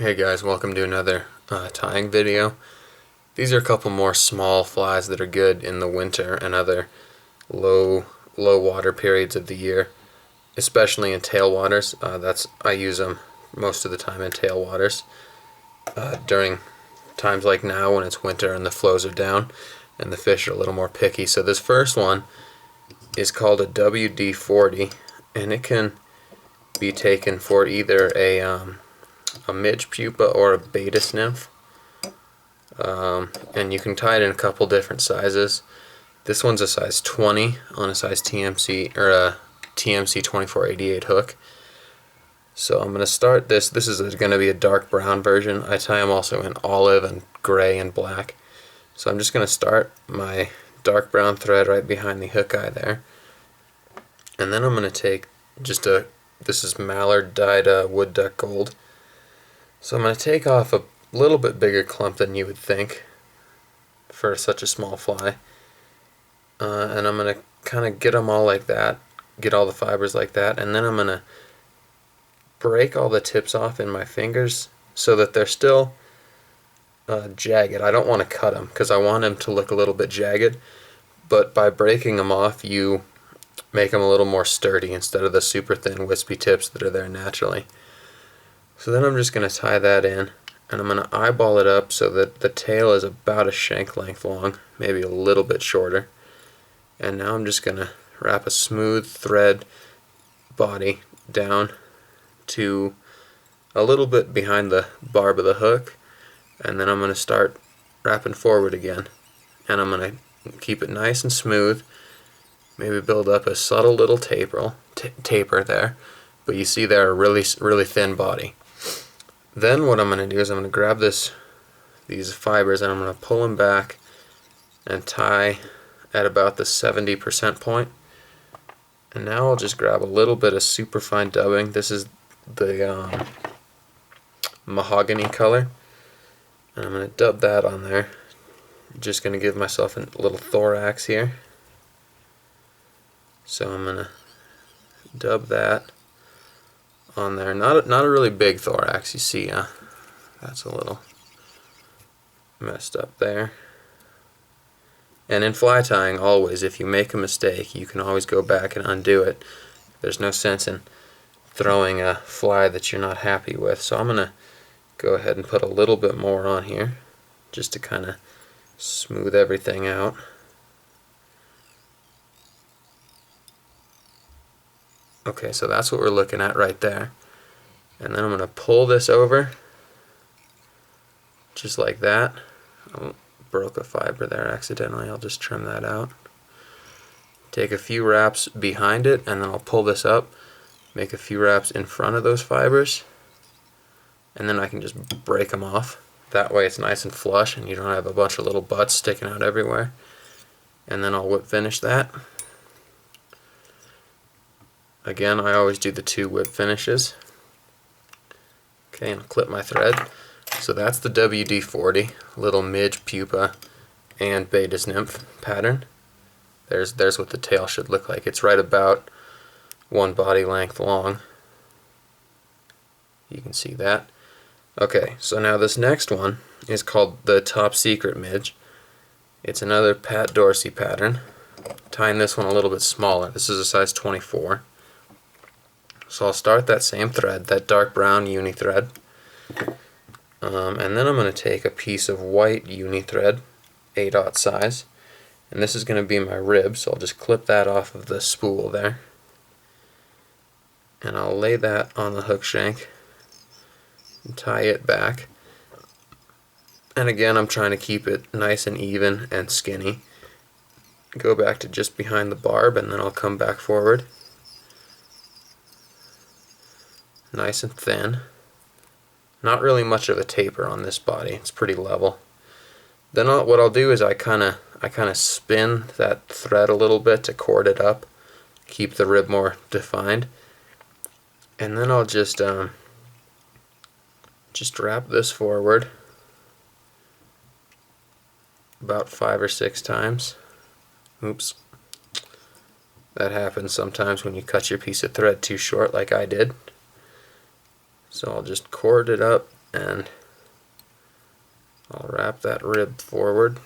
Hey guys, welcome to another tying video. These are a couple more small flies that are good in the winter and other low water periods of the year, especially in tailwaters. I use them most of the time in tailwaters during times like now when it's winter and the flows are down and the fish are a little more picky. So this first one is called a WD-40, and it can be taken for either a midge pupa or a baetis nymph, and you can tie it in a couple different sizes. This one's a size 20 on a size TMC or a TMC 2488 hook. So I'm going to start this. This is going to be a dark brown version. I tie them also in olive and gray and black. So I'm just going to start my dark brown thread right behind the hook eye there, and then I'm going to take this is Mallard dyed wood duck gold. So I'm going to take off a little bit bigger clump than you would think for such a small fly, and I'm going to kind of get them all like that, get all the fibers like that, and then I'm going to break all the tips off in my fingers so that they're still jagged. I don't want to cut them because I want them to look a little bit jagged, but by breaking them off you make them a little more sturdy instead of the super thin wispy tips that are there naturally. So then I'm just going to tie that in, and I'm going to eyeball it up so that the tail is about a shank length long, maybe a little bit shorter. And now I'm just going to wrap a smooth thread body down to a little bit behind the barb of the hook, and then I'm going to start wrapping forward again. And I'm going to keep it nice and smooth, maybe build up a subtle little taper there, but you see there a really thin body. Then what I'm going to do is I'm going to grab these fibers and I'm going to pull them back and tie at about the 70% point. And now I'll just grab a little bit of Superfine dubbing. This is the Mahogany color, and I'm going to dub that on there. I'm just going to give myself a little thorax here. So I'm going to dub that on there. Not a really big thorax, you see, that's a little messed up there. And in fly tying, always, if you make a mistake, you can always go back and undo it. There's no sense in throwing a fly that you're not happy with. So I'm going to go ahead and put a little bit more on here just to kind of smooth everything out. Okay, so that's what we're looking at right there. And then I'm going to pull this over, just like that. I broke a fiber there accidentally, I'll just trim that out. Take a few wraps behind it, and then I'll pull this up, make a few wraps in front of those fibers, and then I can just break them off. That way it's nice and flush and you don't have a bunch of little butts sticking out everywhere. And then I'll whip finish that. Again, I always do the 2 whip finishes. Okay, and I'll clip my thread. So that's the WD-40, little midge, pupa, and baetis nymph pattern. There's what the tail should look like. It's right about 1 body length long. You can see that. Okay, so now this next one is called the Top Secret Midge. It's another Pat Dorsey pattern. Tying this one a little bit smaller. This is a size 24. So I'll start that same thread, that dark brown Uni Thread, and then I'm going to take a piece of white Uni Thread, 8/0 size, and this is going to be my rib, so I'll just clip that off of the spool there, and I'll lay that on the hook shank and tie it back. And again, I'm trying to keep it nice and even and skinny. Go back to just behind the barb, and then I'll come back forward. Nice and thin. Not really much of a taper on this body. It's pretty level. Then what I'll do is I kind of spin that thread a little bit to cord it up, keep the rib more defined, and then I'll just wrap this forward about 5 or 6 times. Oops. That happens sometimes when you cut your piece of thread too short like I did. So I'll just cord it up and I'll wrap that rib forward.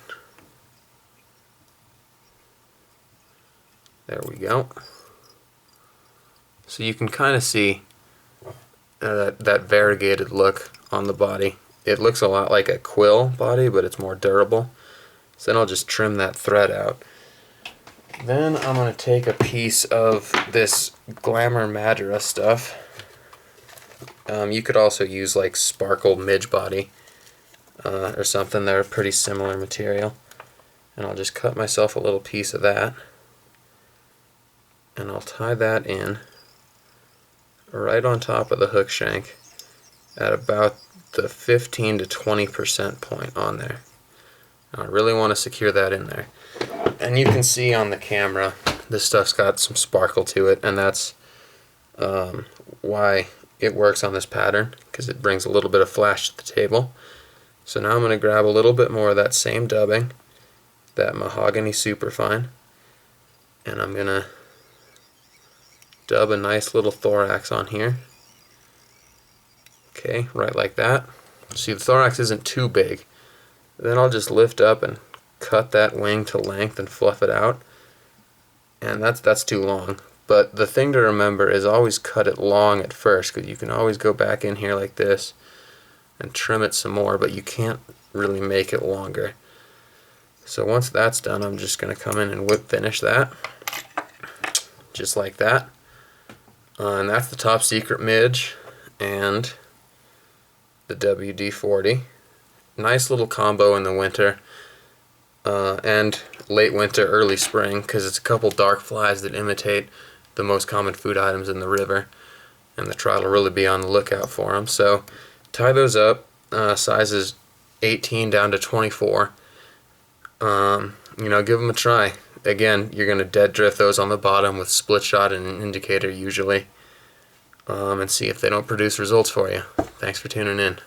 There we go. So you can kind of see that variegated look on the body. It looks a lot like a quill body, but it's more durable. So then I'll just trim that thread out. Then I'm going to take a piece of this Glamor Madera stuff. You could also use like sparkle midge body or something. They're a pretty similar material. And I'll just cut myself a little piece of that. And I'll tie that in right on top of the hook shank at about the 15 to 20% point on there. Now I really want to secure that in there. And you can see on the camera this stuff's got some sparkle to it, and that's why it works on this pattern, because it brings a little bit of flash to the table. So now I'm going to grab a little bit more of that same dubbing, that Mahogany Superfine, and I'm going to dub a nice little thorax on here. Okay, right like that. See, the thorax isn't too big. Then I'll just lift up and cut that wing to length and fluff it out. And that's too long. But the thing to remember is always cut it long at first, because you can always go back in here like this and trim it some more, but you can't really make it longer. So once that's done, I'm just going to come in and whip finish that. Just like that. And that's the top secret midge and the WD-40. Nice little combo in the winter and late winter, early spring, because it's a couple dark flies that imitate the most common food items in the river, and the trout will really be on the lookout for them. So tie those up, sizes 18 down to 24. You know, give them a try. Again, you're going to dead drift those on the bottom with split shot and an indicator usually, and see if they don't produce results for you. Thanks for tuning in.